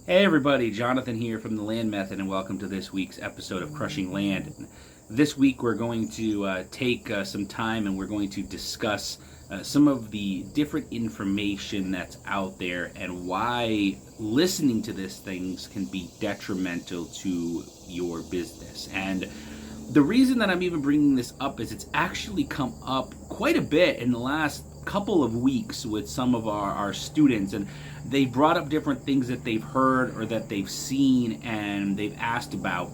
Hey everybody, Jonathan here from The Land Method, and welcome to this week's episode of Crushing Land. This week we're going to take some time and we're going to discuss some of the different information that's out there and why listening to these things can be detrimental to your business. And the reason that I'm even bringing this up is it's actually come up quite a bit in the last couple of weeks with some of our students, and they brought up different things that they've heard or that they've seen and they've asked about.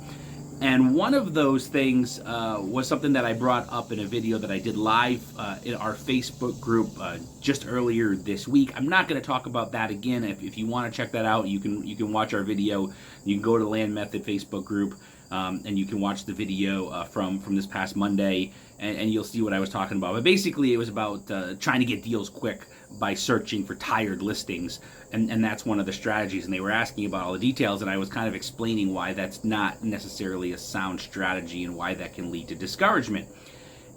And one of those things was something that I brought up in a video that I did live in our Facebook group just earlier this week. I'm not going to talk about that again. If you want to check that out, you can watch our video. You can go to Land Method Facebook group and you can watch the video from this past Monday, and you'll see what I was talking about. But basically, it was about trying to get deals quick by searching for tired listings, and that's one of the strategies. And they were asking about all the details, and I was kind of explaining why that's not necessarily a sound strategy and why that can lead to discouragement.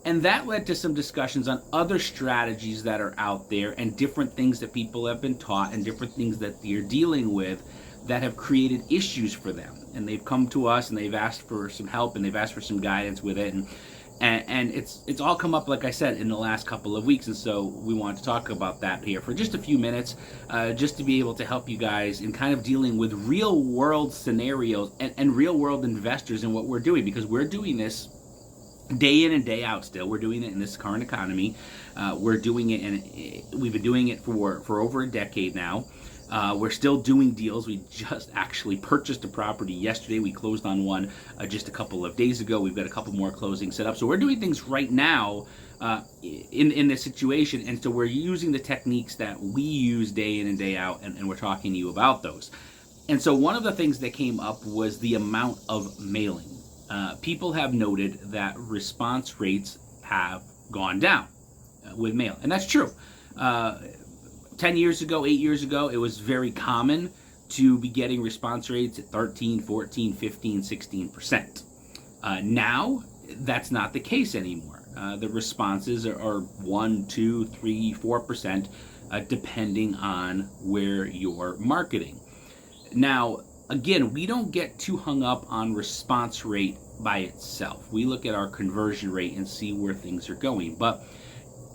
And that led to some discussions on other strategies that are out there and different things that people have been taught and different things that they're dealing with that have created issues for them. And they've come to us and they've asked for some help and they've asked for some guidance with it. And it's all come up, like I said, in the last couple of weeks. And so we want to talk about that here for just a few minutes, just to be able to help you guys in kind of dealing with real world scenarios and real world investors and what we're doing, because we're doing this day in and day out still. We're doing it in this current economy. We're doing it, and we've been doing it for over a decade now. We're still doing deals. We just actually purchased a property yesterday. We closed on one just a couple of days ago. We've got a couple more closings set up. So we're doing things right now in this situation. And so we're using the techniques that we use day in and day out, and we're talking to you about those. And so one of the things that came up was the amount of mailing. People have noted that response rates have gone down with mail. And that's true. 10 years ago, 8 years ago, it was very common to be getting response rates at 13, 14, 15, 16%. Now, that's not the case anymore. The responses are 1, 2, 3, 4%, depending on where you're marketing. Now, again, we don't get too hung up on response rate by itself. We look at our conversion rate and see where things are going. But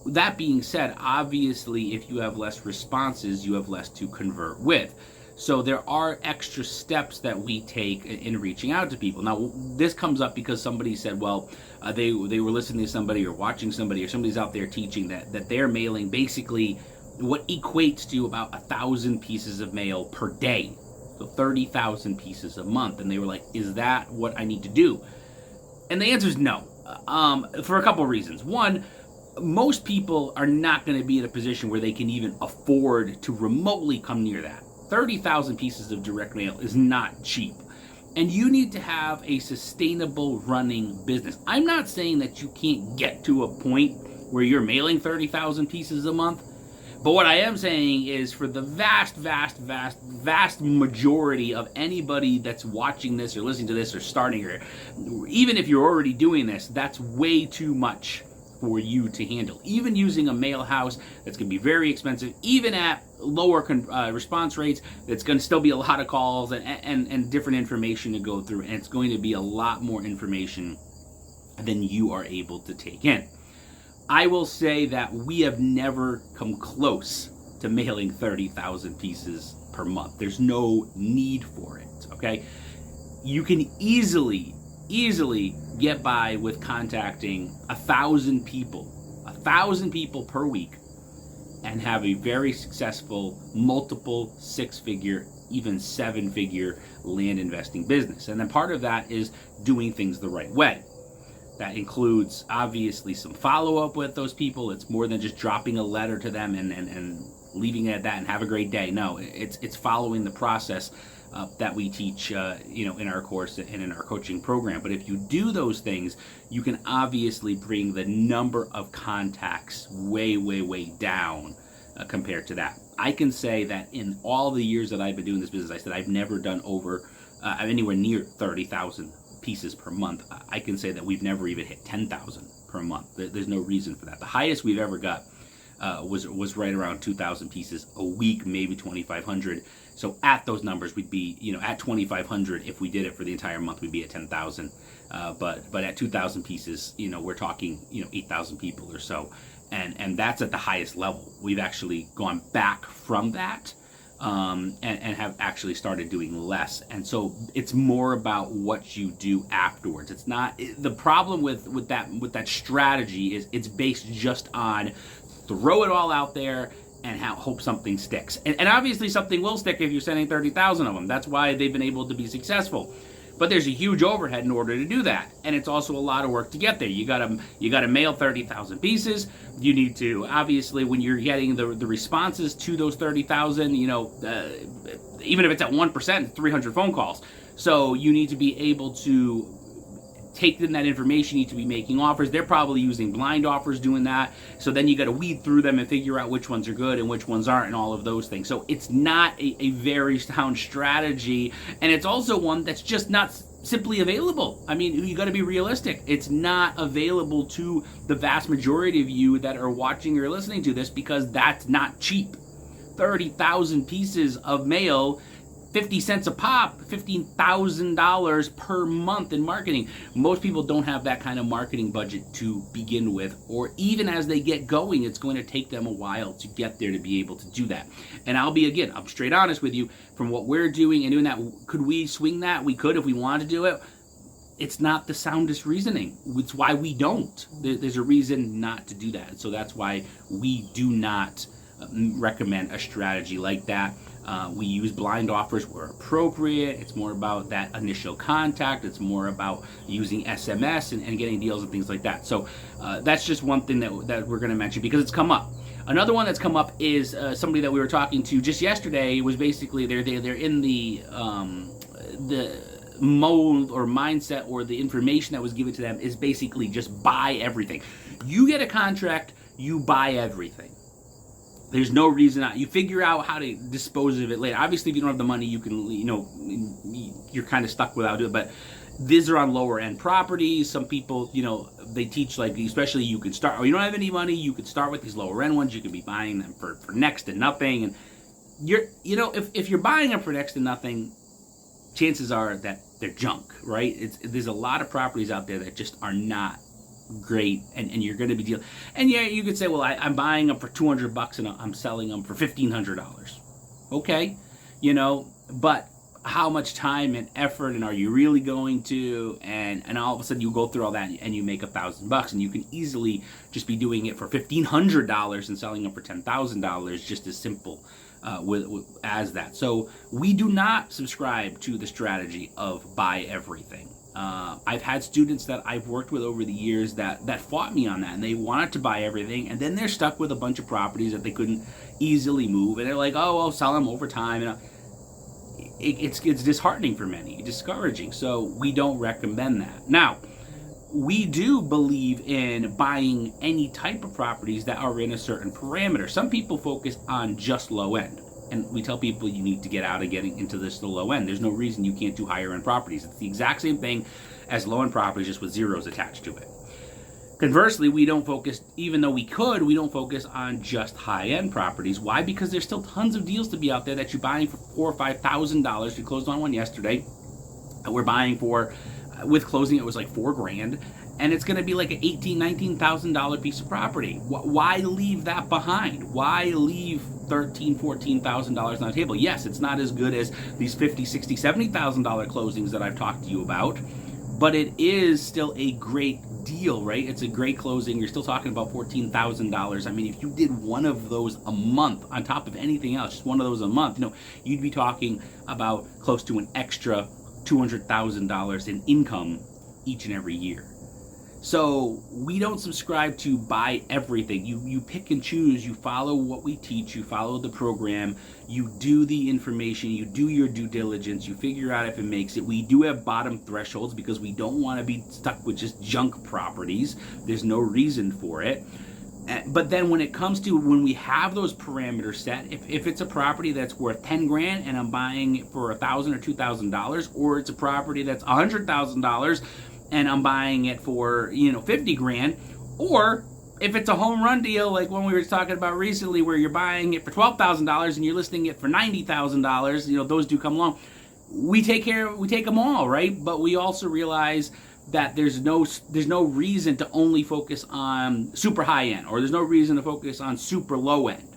that being said, obviously, if you have less responses, you have less to convert with. So there are extra steps that we take in reaching out to people. Now, this comes up because somebody said, well, they were listening to somebody or watching somebody, or somebody's out there teaching that they're mailing basically what equates to about 1,000 pieces of mail per day. So 30,000 pieces a month. And they were like, is that what I need to do? And the answer is no, for a couple of reasons. One, most people are not going to be in a position where they can even afford to remotely come near that. 30,000 pieces of direct mail is not cheap. And you need to have a sustainable running business. I'm not saying that you can't get to a point where you're mailing 30,000 pieces a month. But what I am saying is, for the vast majority of anybody that's watching this or listening to this or starting here, even if you're already doing this, that's way too much for you to handle. Even using a mail house, that's going to be very expensive. Even at lower response rates, it's going to still be a lot of calls and different information to go through, and it's going to be a lot more information than you are able to take in. I will say that we have never come close to mailing 30,000 pieces per month. There's no need for it, okay? You can easily get by with contacting 1,000 people per week, and have a very successful multiple 6-figure, even 7-figure land investing business. And then part of that is doing things the right way. That includes obviously some follow-up with those people. It's more than just dropping a letter to them and leaving it at that and have a great day. No, it's following the process that we teach, in our course and in our coaching program. But if you do those things, you can obviously bring the number of contacts way down compared to that. I can say that in all the years that I've been doing this business, I said I've never done over anywhere near 30,000 pieces per month. I can say that we've never even hit 10,000 per month. There's no reason for that. The highest we've ever got was right around 2,000 pieces a week, maybe 2,500. So at those numbers, we'd be, at 2,500. If we did it for the entire month, we'd be at 10,000. But at 2,000 pieces, we're talking 8,000 people or so, and that's at the highest level. We've actually gone back from that. And have actually started doing less. And so it's more about what you do afterwards. It's not the problem with that strategy is it's based just on throw it all out there and hope something sticks. And obviously something will stick if you're sending 30,000 of them. That's why they've been able to be successful. But there's a huge overhead in order to do that, and it's also a lot of work to get there. You gotta mail 30,000 pieces. You need to, obviously, when you're getting the responses to those 30,000, even if it's at 1%, 300 phone calls. So you need to be able to take in that information. You need to be making offers. They're probably using blind offers doing that. So then you got to weed through them and figure out which ones are good and which ones aren't and all of those things. So it's not a very sound strategy. And it's also one that's just not simply available. I mean, you got to be realistic. It's not available to the vast majority of you that are watching or listening to this because that's not cheap. 30,000 pieces of mail, 50 cents a pop, $15,000 per month in marketing. Most people don't have that kind of marketing budget to begin with, or even as they get going, it's going to take them a while to get there to be able to do that. And I'm straight honest with you, from what we're doing and doing that, could we swing that? We could if we wanted to do it. It's not the soundest reasoning. It's why we don't. There's a reason not to do that. So that's why we do not recommend a strategy like that. We use blind offers where appropriate. It's more about that initial contact. It's more about using SMS and getting deals and things like that. So that's just one thing that we're going to mention because it's come up. Another one that's come up is somebody that we were talking to just yesterday. Was basically they're in the mold or mindset, or the information that was given to them is basically just buy everything. You get a contract, you buy everything. There's no reason not. You figure out how to dispose of it later. Obviously, if you don't have the money, you can, you're kind of stuck without it. But these are on lower end properties. Some people, they teach, like, especially you can start, or you don't have any money, you could start with these lower end ones. You could be buying them for next to nothing. And if you're buying them for next to nothing, chances are that they're junk, right? There's a lot of properties out there that just are not great, and you're going to be dealing. And yeah, you could say, well, I'm buying them for $200 and I'm selling them for $1,500. Okay, but how much time and effort, and are you really going to? And all of a sudden you go through all that and you make $1,000, and you can easily just be doing it for $1,500 and selling them for $10,000, just as simple as that. So we do not subscribe to the strategy of buy everything. I've had students that I've worked with over the years that fought me on that, and they wanted to buy everything, and then they're stuck with a bunch of properties that they couldn't easily move, and they're like, oh, I'll sell them over time. And it's disheartening for many, discouraging. So we don't recommend that. Now, we do believe in buying any type of properties that are in a certain parameter. Some people focus on just low end. And we tell people you need to get out of getting into the low end. There's no reason you can't do higher end properties. It's the exact same thing as low end properties, just with zeros attached to it. Conversely, we don't focus, even though we could, we don't focus on just high end properties. Why? Because there's still tons of deals to be out there that you're buying for $4,000 or $5,000. We closed on one yesterday. We're buying for, with closing, it was like $4,000. And it's going to be like an $18,000, $19,000 piece of property. Why leave that behind? Why leave $13,000, $14,000 on the table? Yes, it's not as good as these $50,000, $60,000, $70,000 closings that I've talked to you about, but it is still a great deal, right? It's a great closing. You're still talking about $14,000. I mean, if you did one of those a month on top of anything else, just one of those a month, you'd be talking about close to an extra $200,000 in income each and every year. So we don't subscribe to buy everything. You pick and choose. You follow what we teach. You follow the program. You do the information. You do your due diligence. You figure out if it makes it. We do have bottom thresholds because we don't want to be stuck with just junk properties. There's no reason for it. But then when it comes to when we have those parameters set, if it's a property that's worth $10,000 and I'm buying it for $1,000 or $2,000, or it's a property that's $100,000 and I'm buying it for $50,000, or If it's a home run deal, like one we were talking about recently, where you're buying it for $12,000 and you're listing it for $90,000, those do come along. We take them all, right? But we also realize that there's no reason to only focus on super high end, or there's no reason to focus on super low end,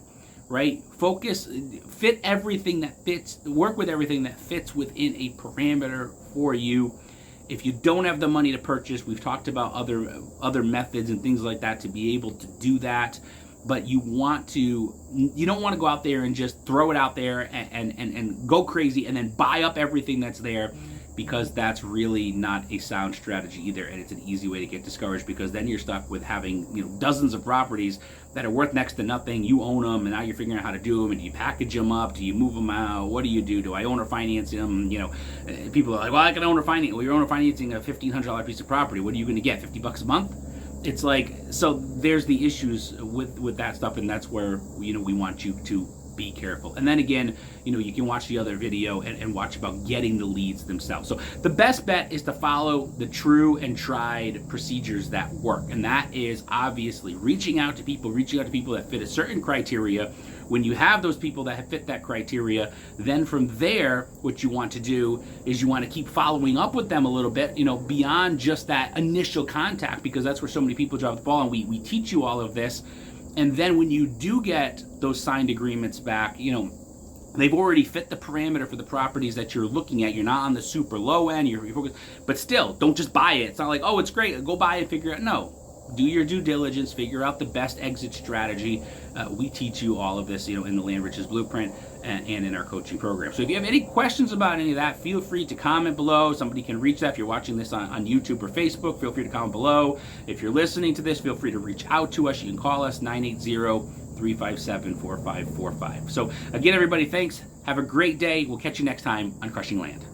right? Fit everything that fits, work with everything that fits within a parameter for you. If you don't have the money to purchase, we've talked about other methods and things like that to be able to do that. But you don't want to go out there and just throw it out there and go crazy and then buy up everything that's there, because that's really not a sound strategy either, and it's an easy way to get discouraged, because then you're stuck with having dozens of properties that are worth next to nothing. You own them, and now you're figuring out how to do them. And do you package them up? Do you move them out? What do you do? Do I own or finance them? People are like, well, I can own or finance. Well, you're owner financing a $1,500 piece of property. What are you going to get? $50 a month? It's like, so there's the issues with that stuff, and that's where we want you to be careful. And then again, you can watch the other video and watch about getting the leads themselves. So the best bet is to follow the true and tried procedures that work, and that is obviously reaching out to people that fit a certain criteria. When you have those people that have fit that criteria, then from there, what you want to do is you want to keep following up with them a little bit, beyond just that initial contact, because that's where so many people drop the ball, and we teach you all of this. And then when you do get those signed agreements back, they've already fit the parameter for the properties that you're looking at. You're not on the super low end, you're focused, but still, don't just buy it. It's not like, oh, it's great, go buy it, figure it out. No, do your due diligence, figure out the best exit strategy. We teach you all of this, in the Land Riches Blueprint and in our coaching program. So if you have any questions about any of that, feel free to comment below. Somebody can reach that. If you're watching this on YouTube or Facebook, feel free to comment below. If you're listening to this, feel free to reach out to us. You can call us 980-357-4545. So again, everybody, thanks. Have a great day. We'll catch you next time on Crushing Land.